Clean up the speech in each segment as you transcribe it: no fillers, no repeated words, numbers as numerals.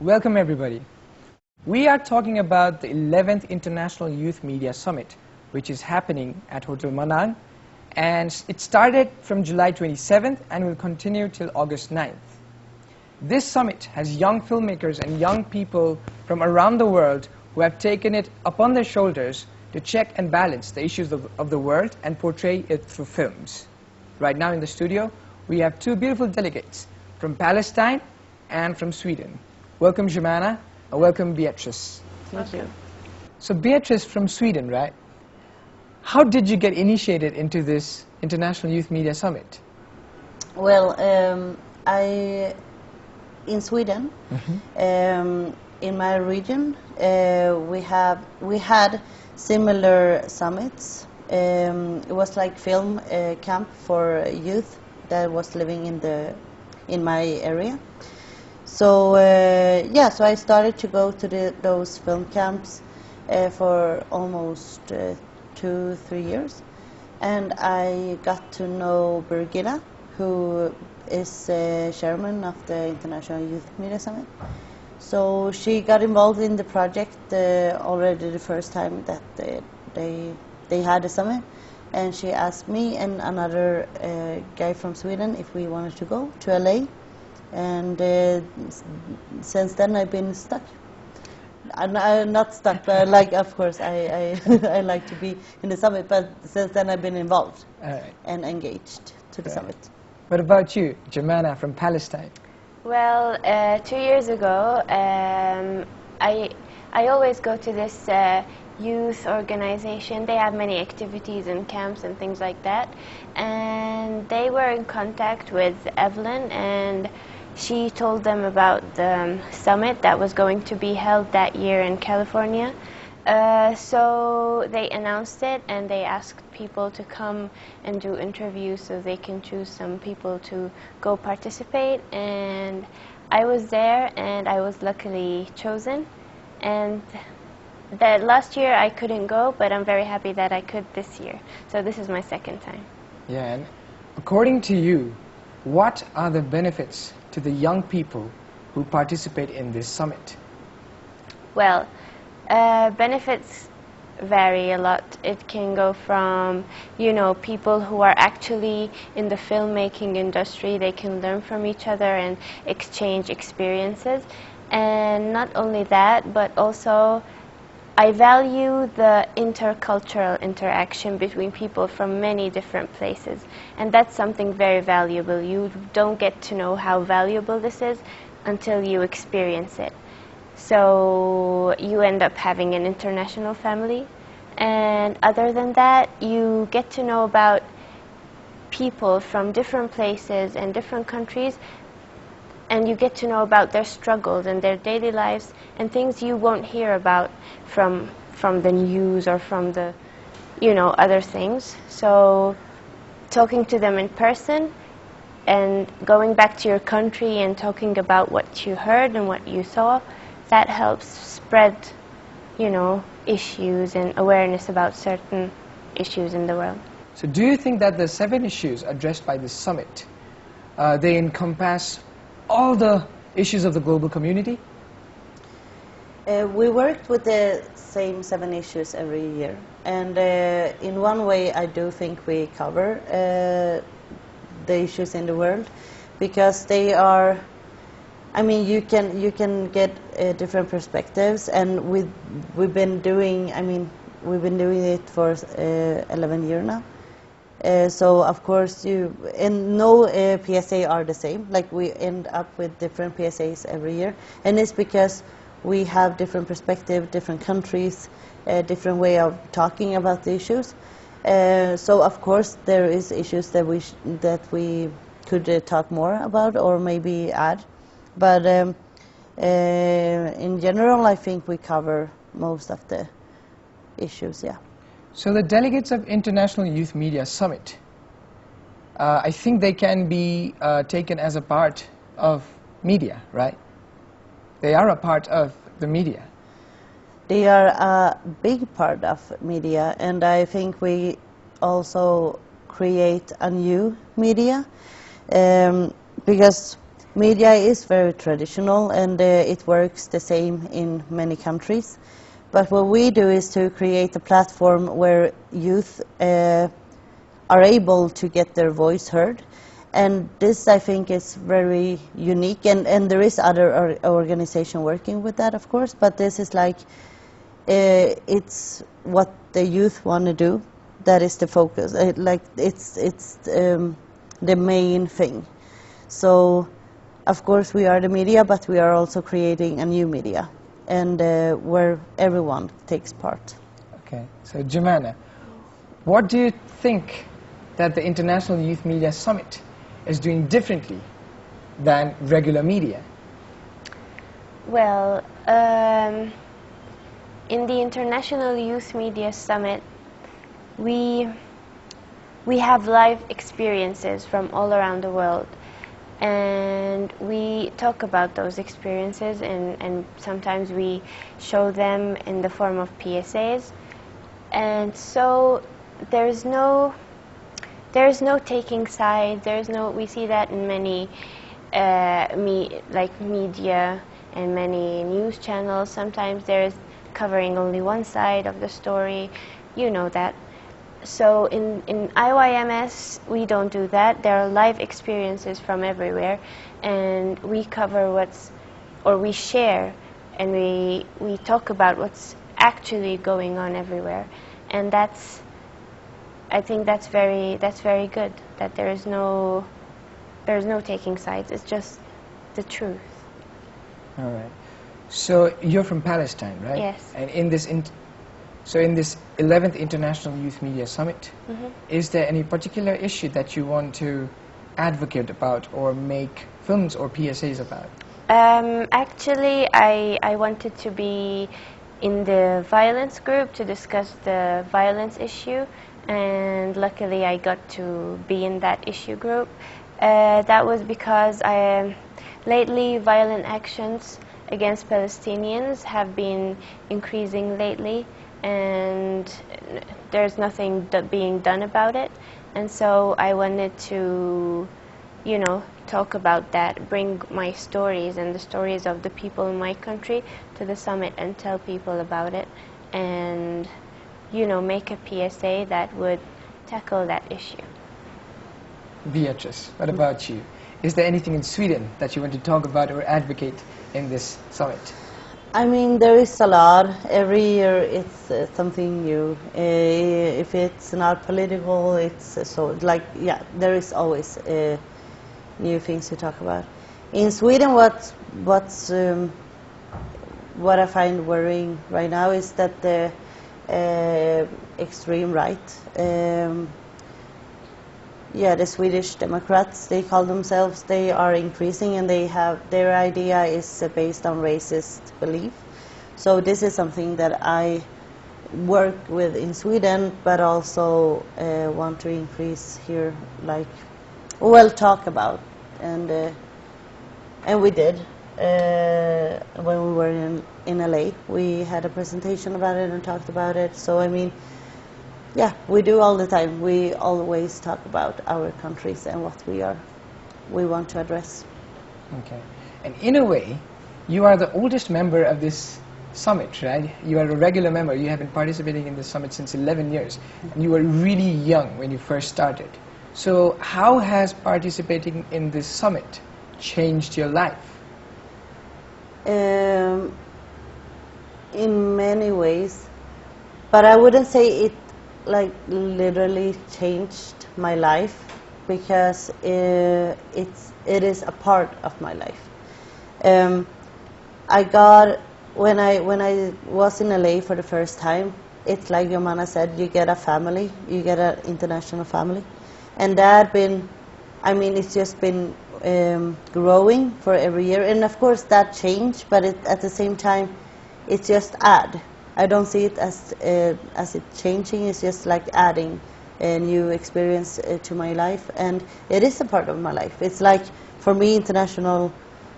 welcome everybody. We are talking about the 11th International Youth Media Summit, which is happening at Hotel Manang, and it started from July 27th and will continue till August 9th. This summit has young filmmakers and young people from around the world who have taken it upon their shoulders to check and balance the issues of the world and portray it through films. Right now in the studio, we have two beautiful delegates from Palestine and from Sweden. Welcome, Jemana, and welcome, Beatrice. Thank you. So Beatrice from Sweden, right? How did you get initiated into this International Youth Media Summit? Well, in Sweden, in my region, we had similar summits. It was like film camp for youth that was living in my area. So so I started to go to those film camps for almost 2-3 years, and I got to know Birgitta, who is chairman of the International Youth Media Summit. So she got involved in the project already the first time that they had a summit, and she asked me and another guy from Sweden if we wanted to go to LA. And since then I've been stuck. I'm not stuck, but like, of course, I I like to be in the summit. But since then I've been involved and engaged to the summit. What about you, Jemana from Palestine? Well, 2 years ago, I always go to this youth organization. They have many activities and camps and things like that. And they were in contact with Evelyn, and she told them about the summit that was going to be held that year in California. So they announced it, and they asked people to come and do interviews so they can choose some people to go participate. And I was there, and I was luckily chosen. And that last year I couldn't go, but I'm very happy that I could this year. So this is my second time. Yeah, and according to you, what are the benefits to the young people who participate in this summit? Well, benefits vary a lot. It can go from, people who are actually in the filmmaking industry. They can learn from each other and exchange experiences. And not only that, but also I value the intercultural interaction between people from many different places, and that's something very valuable. You don't get to know how valuable this is until you experience it. So you end up having an international family, and other than that, you get to know about people from different places and different countries, and you get to know about their struggles and their daily lives and things you won't hear about from the news or from the, other things. So talking to them in person and going back to your country and talking about what you heard and what you saw, that helps spread, issues and awareness about certain issues in the world. So do you think that the 7 issues addressed by this summit, they encompass all the issues of the global community? We worked with the same 7 issues every year, and in one way I do think we cover the issues in the world, because they are, you can get different perspectives, and we've been doing it for 11 years now. So of course no PSA are the same. Like, we end up with different PSAs every year, and it's because we have different perspective, different countries, different way of talking about the issues. So of course there is issues that we could talk more about or maybe add, but in general I think we cover most of the issues. Yeah. So the delegates of International Youth Media Summit, I think they can be taken as a part of media, right? They are a part of the media. They are a big part of media, and I think we also create a new media, because media is very traditional, and it works the same in many countries. But what we do is to create a platform where youth are able to get their voice heard. And this, I think, is very unique, and there is other organization working with that, of course, but this is like, it's what the youth want to do. That is the focus. It's the main thing. So, of course, we are the media, but we are also creating a new media, and where everyone takes part. Okay, so Jemana, what do you think that the International Youth Media Summit is doing differently than regular media? Well, in the International Youth Media Summit, we have live experiences from all around the world, and we talk about those experiences, and sometimes we show them in the form of PSAs. And so there's no taking sides. We see that in many media and many news channels. Sometimes there's covering only one side of the story, you know that. So in IYMS, we don't do that. There are live experiences from everywhere, and we cover we share, and we talk about what's actually going on everywhere. And I think that's very good, that there's no taking sides. It's just the truth. All right. So you're from Palestine, right? Yes. And in this 11th International Youth Media Summit, is there any particular issue that you want to advocate about or make films or PSAs about? Actually, I wanted to be in the violence group to discuss the violence issue, and luckily I got to be in that issue group. That was because lately violent actions against Palestinians have been increasing lately, and there's nothing being done about it. And so I wanted to, talk about that, bring my stories and the stories of the people in my country to the summit and tell people about it, and make a PSA that would tackle that issue. Beatrice, what about you? Is there anything in Sweden that you want to talk about or advocate in this summit? I mean, there is a lot. Every year it's something new. If it's not political, it's there is always new things to talk about. In Sweden, what I find worrying right now is that the extreme right, the Swedish Democrats, they call themselves, they are increasing, and their idea is based on racist belief. So this is something that I work with in Sweden, but also want to increase here, talk about, and we did. When we were in LA, we had a presentation about it and talked about it. So I mean, we do all the time. We always talk about our countries and what we want to address. Okay. And in a way, you are the oldest member of this summit, right? You are a regular member. You have been participating in this summit since 11 years. And you were really young when you first started. So how has participating in this summit changed your life? In many ways. But I wouldn't say it literally changed my life, because it is a part of my life. When I was in LA for the first time, it's like Jomana said, you get a family, you get an international family, and it's just been growing for every year, and of course that changed, but at the same time, it's just add. I don't see it as it changing. It's just like adding a new experience to my life, and it is a part of my life. It's like, for me, International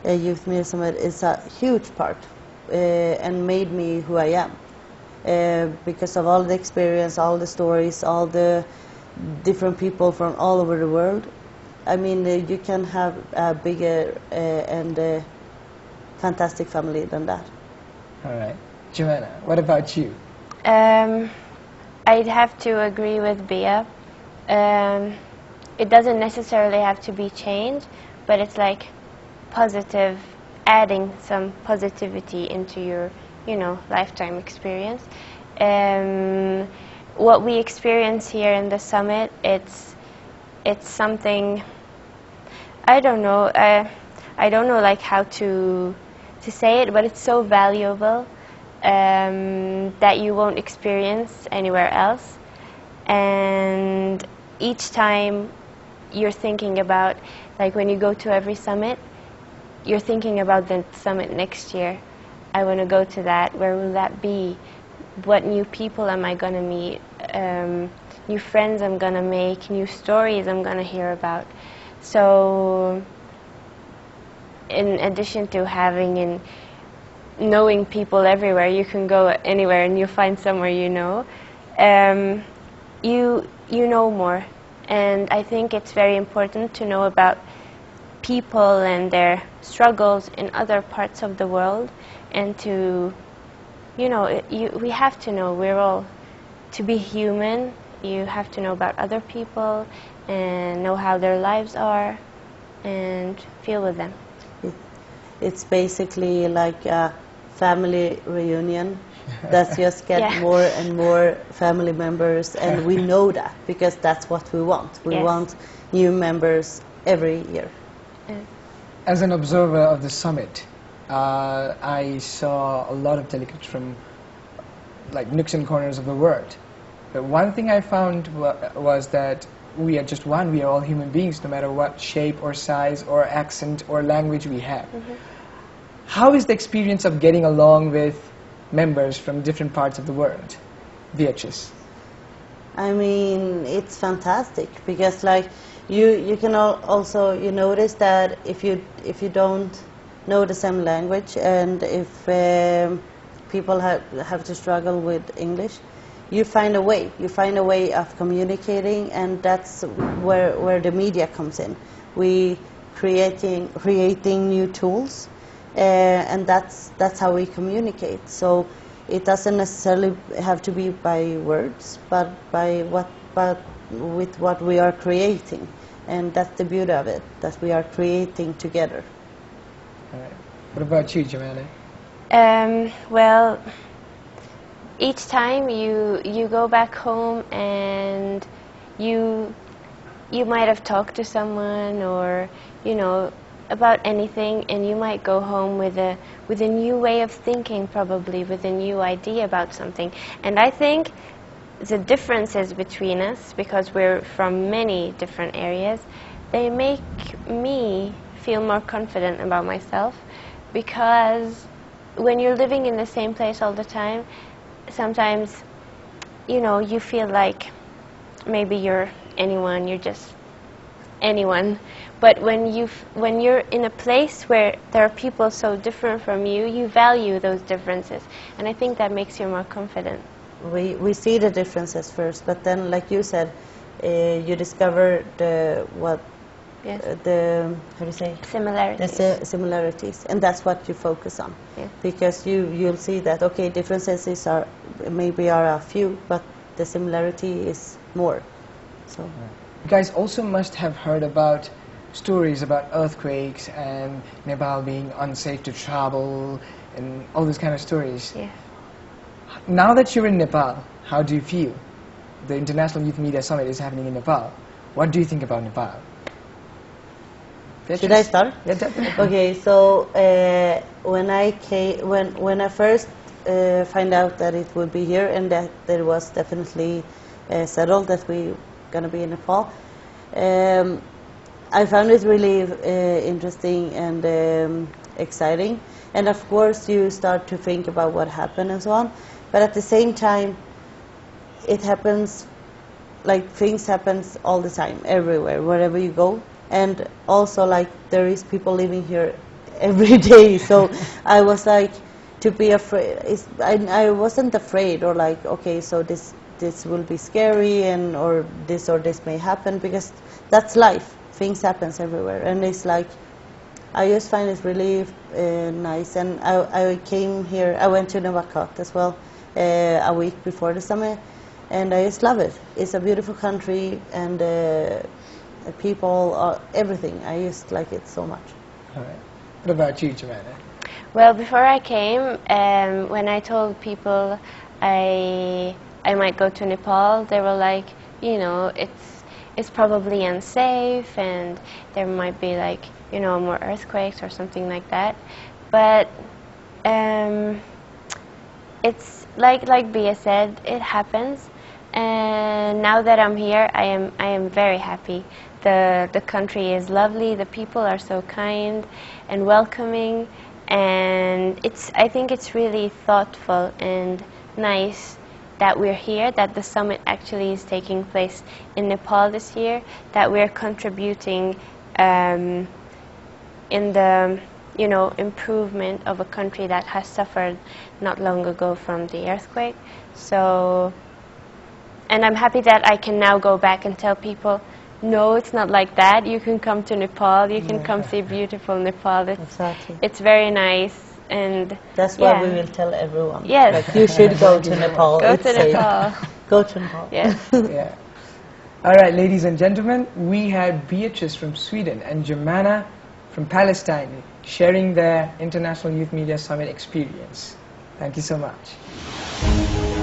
Youth Media Summit is a huge part, and made me who I am, because of all the experience, all the stories, all the different people from all over the world. I mean, you can have a bigger and fantastic family than that. All right. Joanna, what about you? I'd have to agree with Bea. It doesn't necessarily have to be change, but it's like positive, adding some positivity into your, lifetime experience. What we experience here in the summit, it's something, I don't know. I don't know like how to say it, but it's so valuable that you won't experience anywhere else. And each time you're thinking about, like when you go to every summit, you're thinking about the summit next year. I want to go to that. Where will that be? What new people am I going to meet? New friends I'm going to make, new stories I'm going to hear about. So in addition to having and knowing people everywhere, you can go anywhere and you find somewhere you know. You know more, and I think it's very important to know about people and their struggles in other parts of the world, and to, we have to know, we're all, to be human, you have to know about other people and know how their lives are and feel with them. It's basically like a family reunion that just get more and more family members, and we know that because that's what we want. We want new members every year. As an observer of the summit, I saw a lot of delegates from like nooks and corners of the world. But one thing I found was that we are just one. We are all human beings, no matter what shape or size or accent or language we have. How is the experience of getting along with members from different parts of the world? Beatrice. I mean, it's fantastic because like you can also you notice that if you don't know the same language, and if people have to struggle with English, you find a way. You find a way of communicating, and that's where the media comes in. We creating new tools, and that's how we communicate. So it doesn't necessarily have to be by words, but with what we are creating, and that's the beauty of it, that we are creating together. All right. What about you, Joanna? Well, each time you go back home and you might have talked to someone, or about anything, and you might go home with a new way of thinking, probably with a new idea about something. And I think the differences between us, because we're from many different areas, they make me feel more confident about myself, because when you're living in the same place all the time, sometimes you feel like maybe you're anyone, you're just anyone. But when you're in a place where there are people so different from you, you value those differences, and I think that makes you more confident. We see the differences first, but then, like you said, you discover the how do you say, similarities. The similarities, and that's what you focus on. Because you'll see that differences are a few, but the similarity is more. So you guys also must have heard about stories about earthquakes and Nepal being unsafe to travel and all those kind of stories. Yeah. Now that you're in Nepal, how do you feel? The International Youth Media Summit is happening in Nepal. What do you think about Nepal? Should I start? Yeah, definitely. Okay, so when I first find out that it would be here, and that there was definitely settled that we gonna be in Nepal, I found it really interesting and exciting. And of course, you start to think about what happened and so on. But at the same time, it happens, like things happens all the time, everywhere, wherever you go. And also, like, there is people living here every day. So I was like, to be afraid, I wasn't afraid, or like, okay, so this will be scary, and or this may happen, because that's life. things happens everywhere, and it's like I just find it really nice. And I came here. I went to Novakot as well a week before the summer, and I just love it. It's a beautiful country, and the people, everything. I just like it so much. All right. What about you, Jemana? Well, before I came, when I told people I might go to Nepal, they were like, you know, it's probably unsafe, and there might be like, you know, more earthquakes or something like that. But it's like Bia said, it happens. And now that I'm here, I am very happy. The country is lovely. The people are so kind and welcoming, and I think it's really thoughtful and nice that we're here, that the summit actually is taking place in Nepal this year, that we're contributing in the, you know, improvement of a country that has suffered not long ago from the earthquake. So, and I'm happy that I can now go back and tell people, no, it's not like that. You can come to Nepal. You can come see beautiful Nepal. Exactly. It's very nice. And that's why we will tell everyone. Yes. Like, you should go to Nepal. Go to Nepal. Go to Nepal. Yes. Yeah. All right, ladies and gentlemen, we had Beatrice from Sweden and Jemana from Palestine sharing their International Youth Media Summit experience. Thank you so much.